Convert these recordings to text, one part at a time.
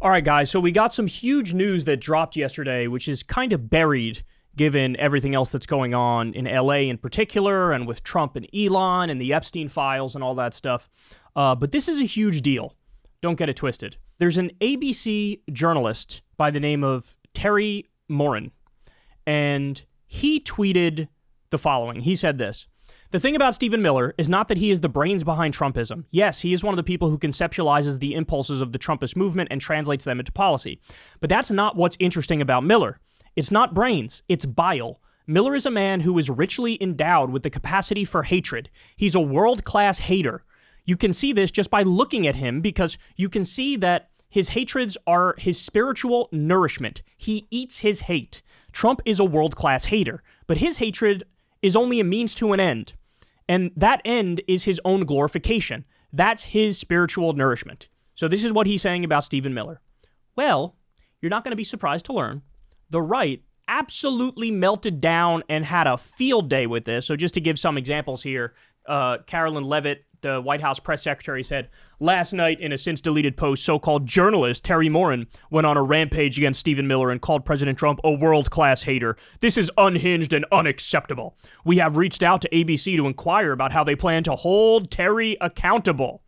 All right, guys, so we got some huge news that dropped yesterday, which is kind of buried given everything else that's going on in LA in particular, and with Trump and Elon and the Epstein files and all that stuff. But this is a huge deal. Don't get it twisted. There's an ABC journalist by the name of Terry Morin, and he tweeted the following. He said this: "The thing about Stephen Miller is not that he is the brains behind Trumpism. Yes, he is one of the people who conceptualizes the impulses of the Trumpist movement and translates them into policy. But that's not what's interesting about Miller. It's not brains, it's bile. Miller is a man who is richly endowed with the capacity for hatred. He's a world-class hater. You can see this just by looking at him, because you can see that his hatreds are his spiritual nourishment. He eats his hate. Trump is a world-class hater, but his hatred is only a means to an end. And that end is his own glorification. That's his spiritual nourishment." So this is what he's saying about Stephen Miller. Well, you're not going to be surprised to learn the right absolutely melted down and had a field day with this. So just to give some examples here, Carolyn Levitt, the White House press secretary, said, "Last night, in a since-deleted post, so-called journalist Terry Morin went on a rampage against Stephen Miller and called President Trump a world-class hater. This is unhinged and unacceptable. We have reached out to ABC to inquire about how they plan to hold Terry accountable."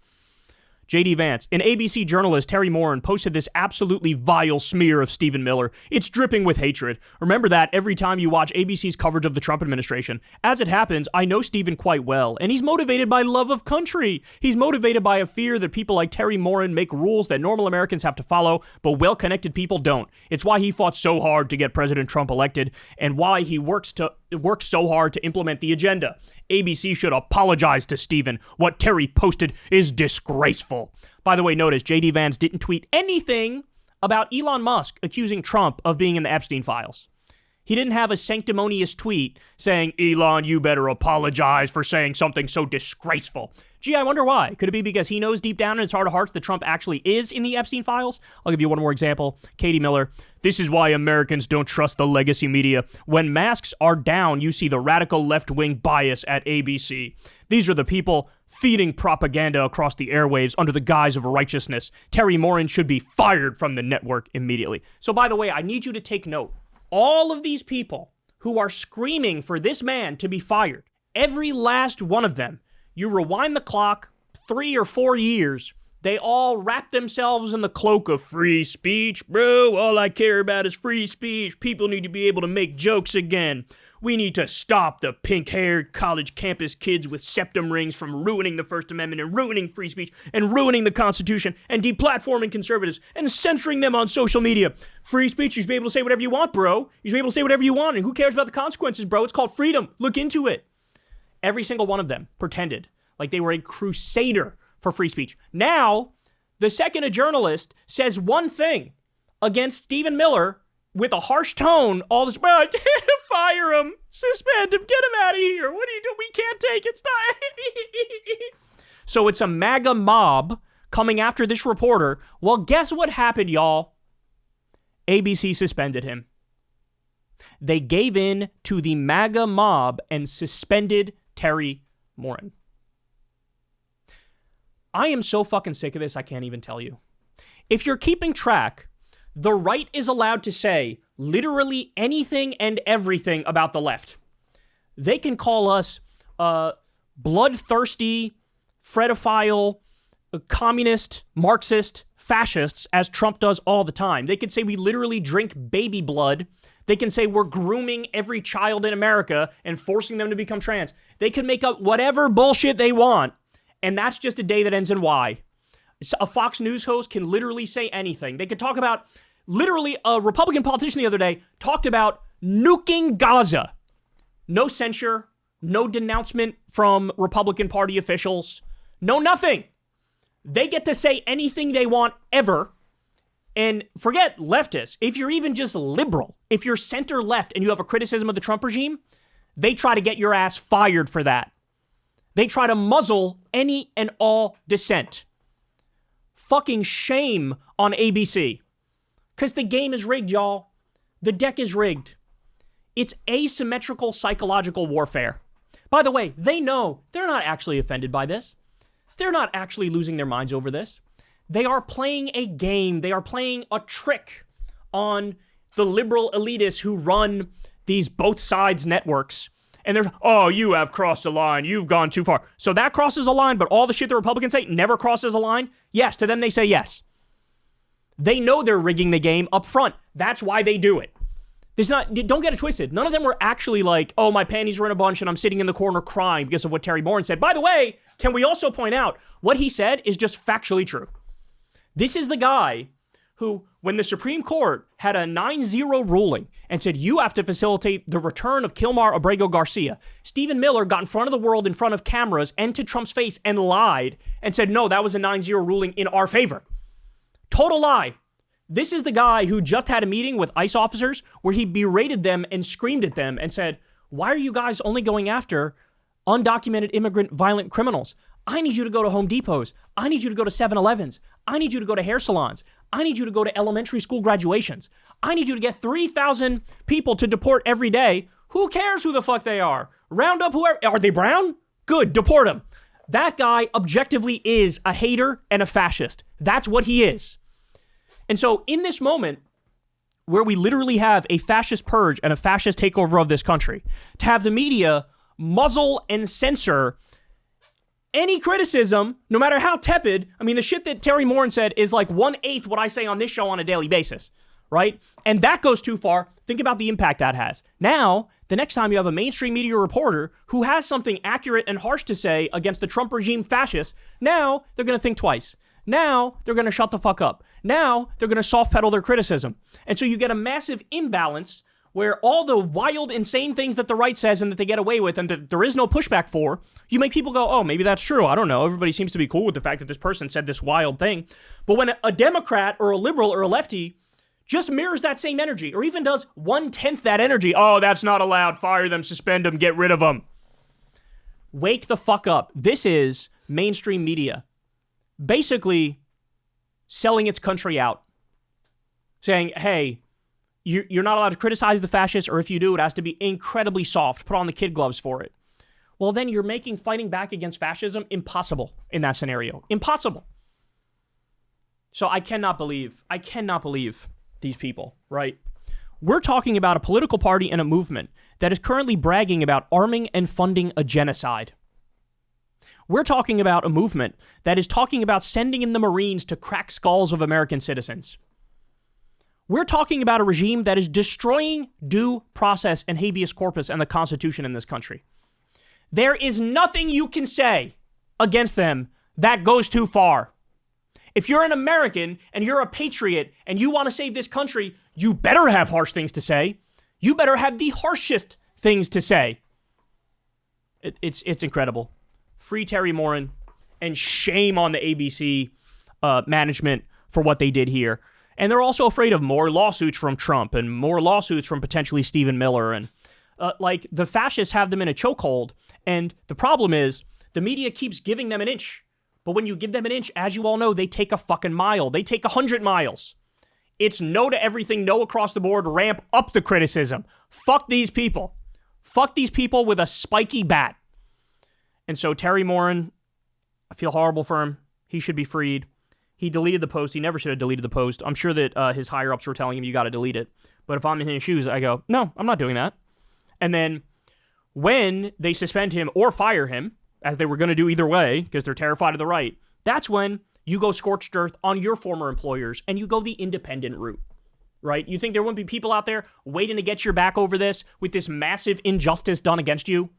J.D. Vance, an ABC journalist, Terry Morin, posted this absolutely vile smear of Stephen Miller. It's dripping with hatred. Remember that every time you watch ABC's coverage of the Trump administration. As it happens, I know Stephen quite well, and he's motivated by love of country. He's motivated by a fear that people like Terry Morin make rules that normal Americans have to follow, but well-connected people don't. It's why he fought so hard to get President Trump elected, and why he works so hard to implement the agenda. ABC should apologize to Stephen. What Terry posted is disgraceful. By the way, notice J.D. Vance didn't tweet anything about Elon Musk accusing Trump of being in the Epstein files. He didn't have a sanctimonious tweet saying, "Elon, you better apologize for saying something so disgraceful." Gee, I wonder why. Could it be because he knows deep down in his heart of hearts that Trump actually is in the Epstein files? I'll give you one more example. Katie Miller, "This is why Americans don't trust the legacy media. When masks are down, you see the radical left-wing bias at ABC. These are the people feeding propaganda across the airwaves under the guise of righteousness. Terry Morin should be fired from the network immediately." So, by the way, I need you to take note. All of these people who are screaming for this man to be fired, every last one of them, you rewind the clock 3 or 4 years, they all wrap themselves in the cloak of free speech. "Bro, all I care about is free speech. People need to be able to make jokes again. We need to stop the pink-haired college campus kids with septum rings from ruining the First Amendment and ruining free speech and ruining the Constitution and deplatforming conservatives and censoring them on social media. Free speech, you should be able to say whatever you want, bro. You should be able to say whatever you want, and who cares about the consequences, bro? It's called freedom. Look into it." Every single one of them pretended like they were a crusader for free speech. Now, the second a journalist says one thing against Stephen Miller with a harsh tone, all this, "Well, fire him, suspend him, get him out of here. What are you doing? We can't take it. Stop." So it's a MAGA mob coming after this reporter. Well, guess what happened, y'all? ABC suspended him. They gave in to the MAGA mob and suspended Terry Morin. I am so fucking sick of this, I can't even tell you. If you're keeping track, the right is allowed to say literally anything and everything about the left. They can call us bloodthirsty, Fredophile, communist, Marxist, fascists, as Trump does all the time. They could say we literally drink baby blood. They can say we're grooming every child in America and forcing them to become trans. They can make up whatever bullshit they want, and that's just a day that ends in Y. A Fox News host can literally say anything. They could talk about, literally, a Republican politician the other day talked about nuking Gaza. No censure, no denouncement from Republican Party officials, no nothing. They get to say anything they want ever. And forget leftists. If you're even just liberal, if you're center left and you have a criticism of the Trump regime, they try to get your ass fired for that. They try to muzzle any and all dissent. Fucking shame on ABC. Because the game is rigged, y'all. The deck is rigged. It's asymmetrical psychological warfare. By the way, they know they're not actually offended by this. They're not actually losing their minds over this. They are playing a game. They are playing a trick on the liberal elitists who run these both sides networks. And they're, oh, you have crossed a line. You've gone too far. So that crosses a line, but all the shit the Republicans say never crosses a line? Yes, to them they say yes. They know they're rigging the game up front. That's why they do it. Don't get it twisted. None of them were actually like, oh, my panties are in a bunch and I'm sitting in the corner crying because of what Terry Morin said. By the way, can we also point out what he said is just factually true. This is the guy who, when the Supreme Court had a 9-0 ruling and said you have to facilitate the return of Kilmar Abrego Garcia, Stephen Miller got in front of the world, in front of cameras and to Trump's face and lied and said, no, that was a 9-0 ruling in our favor. Total lie. This is the guy who just had a meeting with ICE officers where he berated them and screamed at them and said, why are you guys only going after undocumented immigrant violent criminals? I need you to go to Home Depots. I need you to go to 7-Elevens. I need you to go to hair salons. I need you to go to elementary school graduations. I need you to get 3,000 people to deport every day. Who cares who the fuck they are? Round up whoever. Are they brown? Good, deport them. That guy objectively is a hater and a fascist. That's what he is. And so in this moment, where we literally have a fascist purge and a fascist takeover of this country, to have the media muzzle and censor any criticism, no matter how tepid. I mean, the shit that Terry Morin said is like 1/8 what I say on this show on a daily basis, right? And that goes too far. Think about the impact that has. Now, the next time you have a mainstream media reporter who has something accurate and harsh to say against the Trump regime fascists, now they're going to think twice. Now they're going to shut the fuck up. Now they're going to soft pedal their criticism. And so you get a massive imbalance where all the wild, insane things that the right says and that they get away with and that there is no pushback for, you make people go, oh, maybe that's true. I don't know. Everybody seems to be cool with the fact that this person said this wild thing. But when a Democrat or a liberal or a lefty just mirrors that same energy or even does 1/10 that energy, oh, that's not allowed. Fire them, suspend them, get rid of them. Wake the fuck up. This is mainstream media basically selling its country out, saying, hey, you're not allowed to criticize the fascists, or if you do, it has to be incredibly soft. Put on the kid gloves for it. Well, then you're making fighting back against fascism impossible in that scenario. Impossible. So I cannot believe these people, right? We're talking about a political party and a movement that is currently bragging about arming and funding a genocide. We're talking about a movement that is talking about sending in the Marines to crack skulls of American citizens. We're talking about a regime that is destroying due process and habeas corpus and the Constitution in this country. There is nothing you can say against them that goes too far. If you're an American and you're a patriot and you want to save this country, you better have harsh things to say. You better have the harshest things to say. It's incredible. Free Terry Morin, and shame on the ABC management for what they did here. And they're also afraid of more lawsuits from Trump and more lawsuits from potentially Stephen Miller. And the fascists have them in a chokehold. And the problem is the media keeps giving them an inch. But when you give them an inch, as you all know, they take a fucking mile. They take 100 miles. It's no to everything, no across the board, ramp up the criticism. Fuck these people. Fuck these people with a spiky bat. And so Terry Morin, I feel horrible for him. He should be freed. He deleted the post. He never should have deleted the post. I'm sure that his higher-ups were telling him, you got to delete it. But if I'm in his shoes, I go, no, I'm not doing that. And then when they suspend him or fire him, as they were going to do either way, because they're terrified of the right, that's when you go scorched earth on your former employers and you go the independent route, right? You think there wouldn't be people out there waiting to get your back over this with this massive injustice done against you?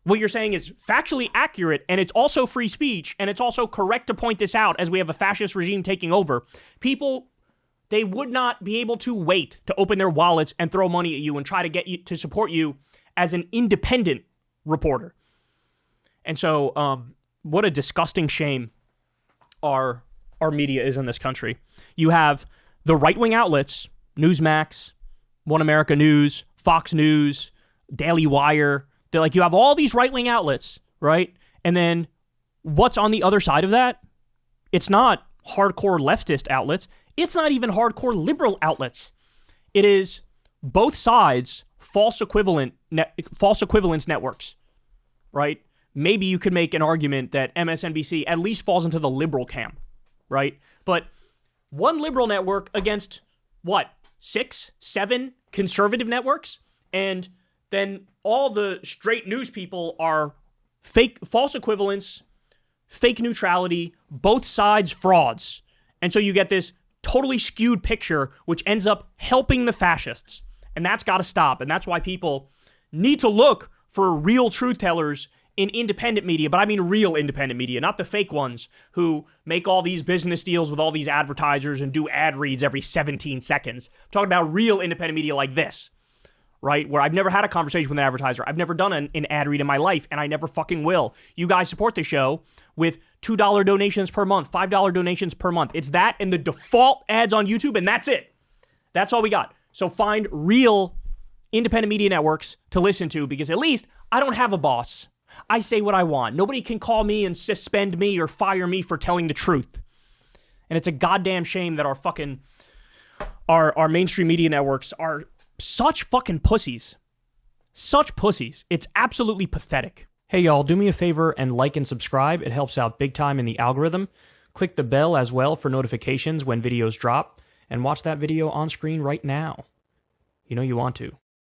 What you're saying is factually accurate, and it's also free speech, and it's also correct to point this out as we have a fascist regime taking over. People, they would not be able to wait to open their wallets and throw money at you and try to get you to support you as an independent reporter. And so, what a disgusting shame our media is in this country. You have the right-wing outlets, Newsmax, One America News, Fox News, Daily Wire. They're like, you have all these right-wing outlets, right? And then what's on the other side of that? It's not hardcore leftist outlets. It's not even hardcore liberal outlets. It is both sides, false equivalence networks, right? Maybe you could make an argument that MSNBC at least falls into the liberal camp, right? But one liberal network against, what, 6, 7 conservative networks? And then all the straight news people are fake, false equivalence, fake neutrality, both sides frauds. And so you get this totally skewed picture, which ends up helping the fascists. And that's got to stop. And that's why people need to look for real truth tellers in independent media, but I mean real independent media, not the fake ones who make all these business deals with all these advertisers and do ad reads every 17 seconds. I'm talking about real independent media like this, right? Where I've never had a conversation with an advertiser. I've never done an ad read in my life, and I never fucking will. You guys support the show with $2 donations per month, $5 donations per month. It's that and the default ads on YouTube, and that's it. That's all we got. So find real independent media networks to listen to, because at least I don't have a boss. I say what I want. Nobody can call me and suspend me or fire me for telling the truth. And it's a goddamn shame that our mainstream media networks are such fucking pussies. Such pussies. It's absolutely pathetic. Hey y'all, do me a favor and like and subscribe. It helps out big time in the algorithm. Click the bell as well for notifications when videos drop, and watch that video on screen right now. You know you want to.